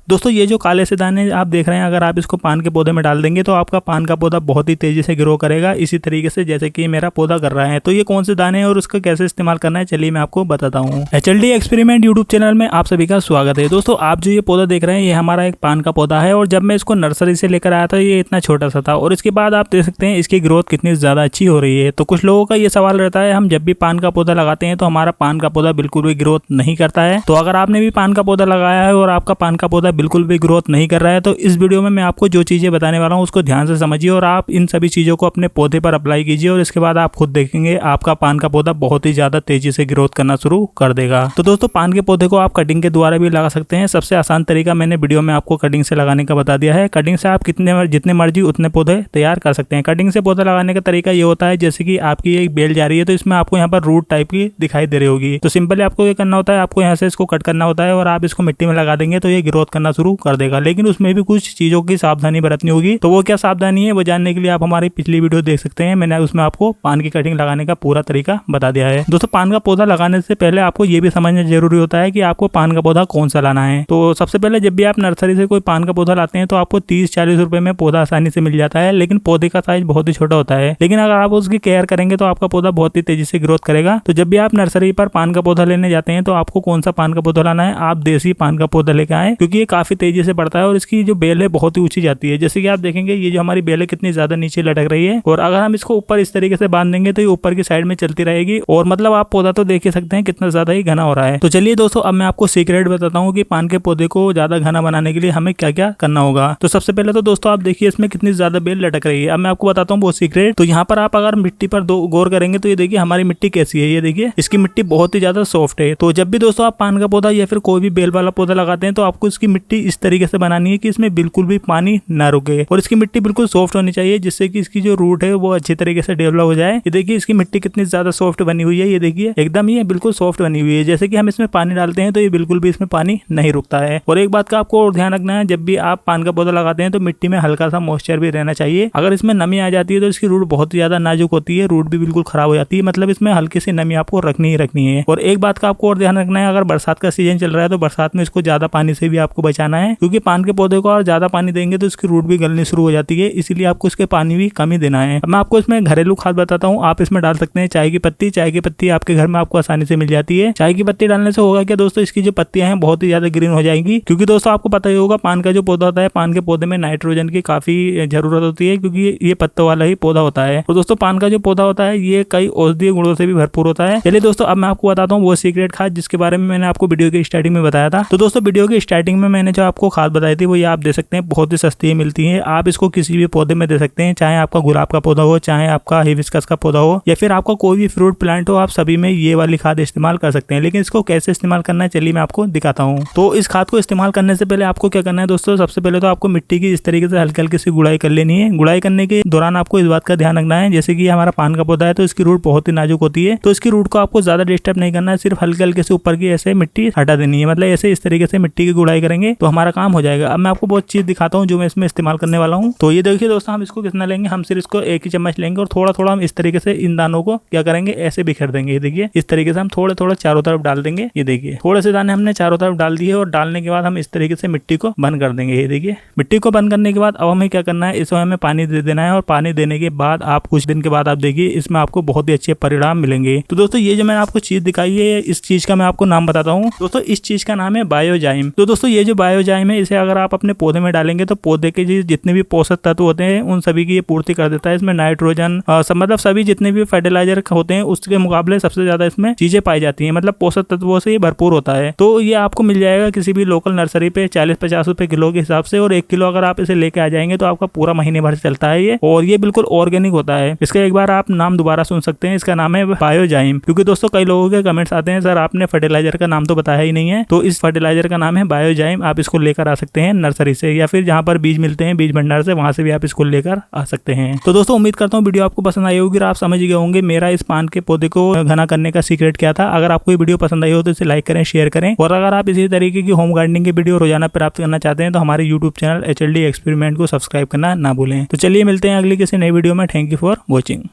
दोस्तों ये जो काले से दाने आप देख रहे हैं, अगर आप इसको पान के पौधे में डाल देंगे तो आपका पान का पौधा बहुत ही तेजी से ग्रो करेगा, इसी तरीके से जैसे कि मेरा पौधा कर रहा है। तो ये कौन से दाने हैं और उसका कैसे इस्तेमाल करना है, चलिए मैं आपको बताता हूँ। HLD एक्सपेरिमेंट यूट्यूब चैनल में आप सभी का स्वागत है। दोस्तों आप जो ये पौधा देख रहे हैं, ये हमारा एक पान का पौधा है और जब मैं इसको नर्सरी से लेकर आया था ये इतना छोटा सा था और इसके बाद आप देख सकते हैं इसकी ग्रोथ कितनी ज्यादा अच्छी हो रही है। तो कुछ लोगों का ये सवाल रहता है, हम जब भी पान का पौधा लगाते हैं तो हमारा पान का पौधा बिल्कुल भी ग्रोथ नहीं करता है। तो अगर आपने भी पान का पौधा लगाया है और आपका पान का पौधा बिल्कुल भी ग्रोथ नहीं कर रहा है, तो इस वीडियो में मैं आपको जो चीजें बताने वाला हूँ उसको ध्यान से समझिए और आप इन सभी चीजों को अपने पौधे पर अप्लाई कीजिए और इसके बाद आप खुद देखेंगे आपका पान का पौधा बहुत ही ज्यादा तेजी से ग्रोथ करना शुरू कर देगा। तो दोस्तों पान के पौधे को आप कटिंग के द्वारा भी लगा सकते हैं। सबसे आसान तरीका मैंने वीडियो में आपको कटिंग से लगाने का बता दिया है। कटिंग से आप जितने मर्जी उतने पौधे तैयार कर सकते हैं। कटिंग से पौधा लगाने का तरीका ये होता है, जैसे कि आपकी एक बेल जा रही है तो इसमें आपको यहाँ पर रूट टाइप की दिखाई दे रही होगी, तो सिंपली आपको ये करना होता है, आपको यहाँ से इसको कट करना होता है और आप इसको मिट्टी में लगा देंगे तो ये ग्रोथ करना शुरू कर देगा। लेकिन उसमें भी कुछ चीजों की सावधानी बरतनी होगी। तो वो क्या सावधानी है वो जानने के लिए आप हमारी पिछली वीडियो देख सकते हैं। मैंने उसमें आपको पान की कटिंग लगाने का पूरा तरीका बता दिया है। दोस्तों पान का पौधा लगाने से पहले आपको ये भी समझना जरूरी होता है कि आपको पान का पौधा कौन सा लाना है। तो सबसे पहले जब भी आप नर्सरी से कोई पान का पौधा लाते हैं तो आपको 30-40 रुपए में पौधा आसानी से मिल जाता है, लेकिन पौधे का साइज बहुत ही छोटा होता है। लेकिन अगर आप उसकी केयर करेंगे तो आपका पौधा बहुत ही तेजी से ग्रोथ करेगा। तो जब भी आप नर्सरी पर पान का पौधा लेने जाते हैं तो आपको कौन सा पान का पौधा लाना है, आप देसी पान का पौधा लेकर आए, क्योंकि ये काफी तेजी से बढ़ता है और इसकी जो बेल है बहुत ही ऊंची जाती है। जैसे कि आप देखेंगे ये जो हमारी बेल है कितनी ज्यादा नीचे लटक रही है और अगर हम इसको ऊपर इस तरीके से बांध देंगे तो ये ऊपर की साइड में चलती रहेगी और मतलब आप पौधा तो देख ही सकते हैं कितना ज्यादा ही घना हो रहा है। तो चलिए दोस्तों अब मैं आपको सीक्रेट बताता हूँ कि पान के पौधे को ज्यादा घना बनाने के लिए हमें क्या क्या करना होगा। तो सबसे पहले तो दोस्तों आप देखिए इसमें कितनी ज्यादा बेल लटक रही है। अब मैं आपको बताता हूँ वो सीक्रेट। तो यहाँ पर आप अगर मिट्टी पर गौर करेंगे तो ये देखिए हमारी मिट्टी कैसी है, ये देखिए इसकी मिट्टी बहुत ही ज्यादा सॉफ्ट है। तो जब भी दोस्तों आप पान का पौधा या फिर कोई भी बेल वाला पौधा लगाते हैं तो आपको इसकी मिट्टी इस तरीके से बनानी है कि इसमें बिल्कुल भी पानी ना रुके और इसकी मिट्टी बिल्कुल सॉफ्ट होनी चाहिए, जिससे कि इसकी जो रूट है वो अच्छी तरीके से डेवलप हो जाए। ये देखिए इसकी मिट्टी कितनी ज्यादा सॉफ्ट बनी हुई है, ये देखिए एकदम ही बिल्कुल सॉफ्ट बनी हुई है। जैसे कि हम इसमें पानी डालते हैं तो ये बिल्कुल भी इसमें पानी नहीं रुकता है। और एक बात का आपको और ध्यान रखना है, जब भी आप पान का पौधा लगाते हैं तो मिट्टी में हल्का सा मॉइस्चर भी रहना चाहिए। अगर इसमें नमी आ जाती है तो इसकी रूट बहुत ही ज्यादा नाजुक होती है, रूट भी बिल्कुल खराब हो जाती है। मतलब इसमें हल्की सी नमी आपको रखनी ही रखनी है। और एक बात का आपको और ध्यान रखना है, अगर बरसात का सीजन चल रहा है तो बरसात में इसको ज्यादा पानी से भी आपको बचाना है, क्योंकि पान के पौधे को और ज्यादा पानी देंगे तो इसकी रूट भी गलनी शुरू हो जाती है, इसीलिए आपको इसके पानी भी कम ही देना है। मैं आपको इसमें घरेलू खाद बताता हूँ। आप इसमें डाल सकते हैं चाय की पत्ती। चाय की पत्ती आपके घर में आपको आसानी से मिल जाती है। चाय की पत्ती डालने से होगा क्या दोस्तों, इसकी जो पत्तियां हैं बहुत ही ज्यादा ग्रीन हो जाएंगी, क्योंकि दोस्तों आपको पता ही होगा पान का जो पौधा होता है, पान के पौधे में नाइट्रोजन की काफी जरूरत होती है, क्योंकि ये पत्तों वाला ही पौधा होता है। और दोस्तों पान का जो पौधा होता है ये कई औषधीय गुणों से भी भरपूर होता है। चलिए दोस्तों अब मैं आपको बताता हूँ वो सीक्रेट खाद जिसके बारे में मैंने आपको वीडियो की स्टार्टिंग में बताया था। तो दोस्तों वीडियो की स्टार्टिंग में मैंने जो आपको खाद बताई थी वो ये आप दे सकते हैं, बहुत ही सस्ती मिलती है। आप इसको किसी भी पौधे में दे सकते हैं, चाहे आपका गुलाब का पौधा हो, चाहे आपका हिबिस्कस का पौधा हो, या फिर आपका कोई भी फ्रूट प्लांट हो, आप सभी में ये वाली खाद इस्तेमाल कर सकते हैं। लेकिन इसको कैसे इस्तेमाल करना है चलिए मैं आपको दिखाता हूँ। तो इस खाद को इस्तेमाल करने से पहले आपको क्या करना है दोस्तों, सबसे पहले तो आपको मिट्टी की इस तरीके से हल्की हल्की सी गुड़ाई कर लेनी है। गुड़ाई करने के दौरान आपको इस बात का ध्यान रखना है, जैसे कि हमारा पान का पौधा है तो इसकी रूट बहुत ही नाजुक होती है, तो इसकी रूट को आपको ज्यादा डिस्टर्ब नहीं करना है, सिर्फ हल्के हल्के से ऊपर की ऐसे मिट्टी हटा देनी है। मतलब ऐसे इस तरीके से मिट्टी की गुड़ाई करेंगे तो हमारा काम हो जाएगा। अब मैं आपको बहुत चीज दिखाता हूँ जो मैं इसमें इस्तेमाल करने वाला हूँ। तो ये देखिए दोस्तों हम इसको कितना लेंगे, हम सिर्फ इसको 1 ही चम्मच लेंगे और थोड़ा थोड़ा हम इस तरीके से इन दानों को क्या करेंगे ऐसे बिखेर देंगे। ये देखिए इस तरीके से हम थोड़े थोड़े चारों तरफ डाल देंगे। ये देखिए थोड़े से दाने हमने चारों तरफ डाल दिए और डालने के बाद हम इस तरीके से मिट्टी को बंद कर देंगे। ये देखिए मिट्टी को बंद करने के बाद अब हमें क्या करना है, इसमें हमें पानी दे देना है और पानी देने के बाद आप कुछ दिन के बाद आप देखिए इसमें आपको बहुत ही अच्छे परिणाम मिलेंगे। तो दोस्तों ये जो मैंने आपको चीज दिखाई है इस चीज का मैं आपको नाम बताता हूँ। दोस्तों इस चीज का नाम है बायोजाइम। तो दोस्तों ये जो बायोजाइम है इसे अगर आप अपने पौधे में डालेंगे तो पौधे के जितने भी पोषक तत्व होते हैं उन सभी की ये पूर्ति कर देता है। इसमें नाइट्रोजन मतलब सभी जितने भी फर्टिलाइजर होते हैं उसके मुकाबले सबसे ज्यादा इसमें चीजें पाई जाती हैं, मतलब पोषक तत्वों से ये भरपूर होता है। तो ये आपको मिल जाएगा किसी भी लोकल नर्सरी पे 40-50 रुपए किलो के हिसाब से, और 1 किलो अगर आप इसे लेके आ जाएंगे तो आपका पूरा महीने भर चलता है ये, और ये बिल्कुल ऑर्गेनिक होता है। इसका एक बार आप नाम दोबारा सुन सकते हैं, इसका नाम है बायोजाइम। क्योंकि दोस्तों कई लोगों के कमेंट्स आते हैं सर आपने फर्टिलाइजर का नाम तो बताया ही नहीं है, तो इस फर्टिलाइजर का नाम है बायोजाइम। आप इसको लेकर आ सकते हैं नर्सरी से या फिर जहाँ पर बीज मिलते हैं बीज भंडार से, वहां से भी आप इसको लेकर आ सकते हैं। तो दोस्तों उम्मीद करता हूँ वीडियो आपको पसंद आई होगी और आप समझ गए होंगे मेरा इस पान के पौधे को घना करने का सीक्रेट क्या था। अगर आपको ये वीडियो पसंद आई हो तो इसे लाइक करें, शेयर करें, और अगर आप इसी तरीके की होम गार्डनिंग की वीडियो रोजाना प्राप्त करना चाहते हैं तो हमारे YouTube चैनल HLD एक्सपेरिमेंट को सब्सक्राइब करना ना भूलें। तो चलिए मिलते हैं अगली किसी नई वीडियो में। Thank you for watching.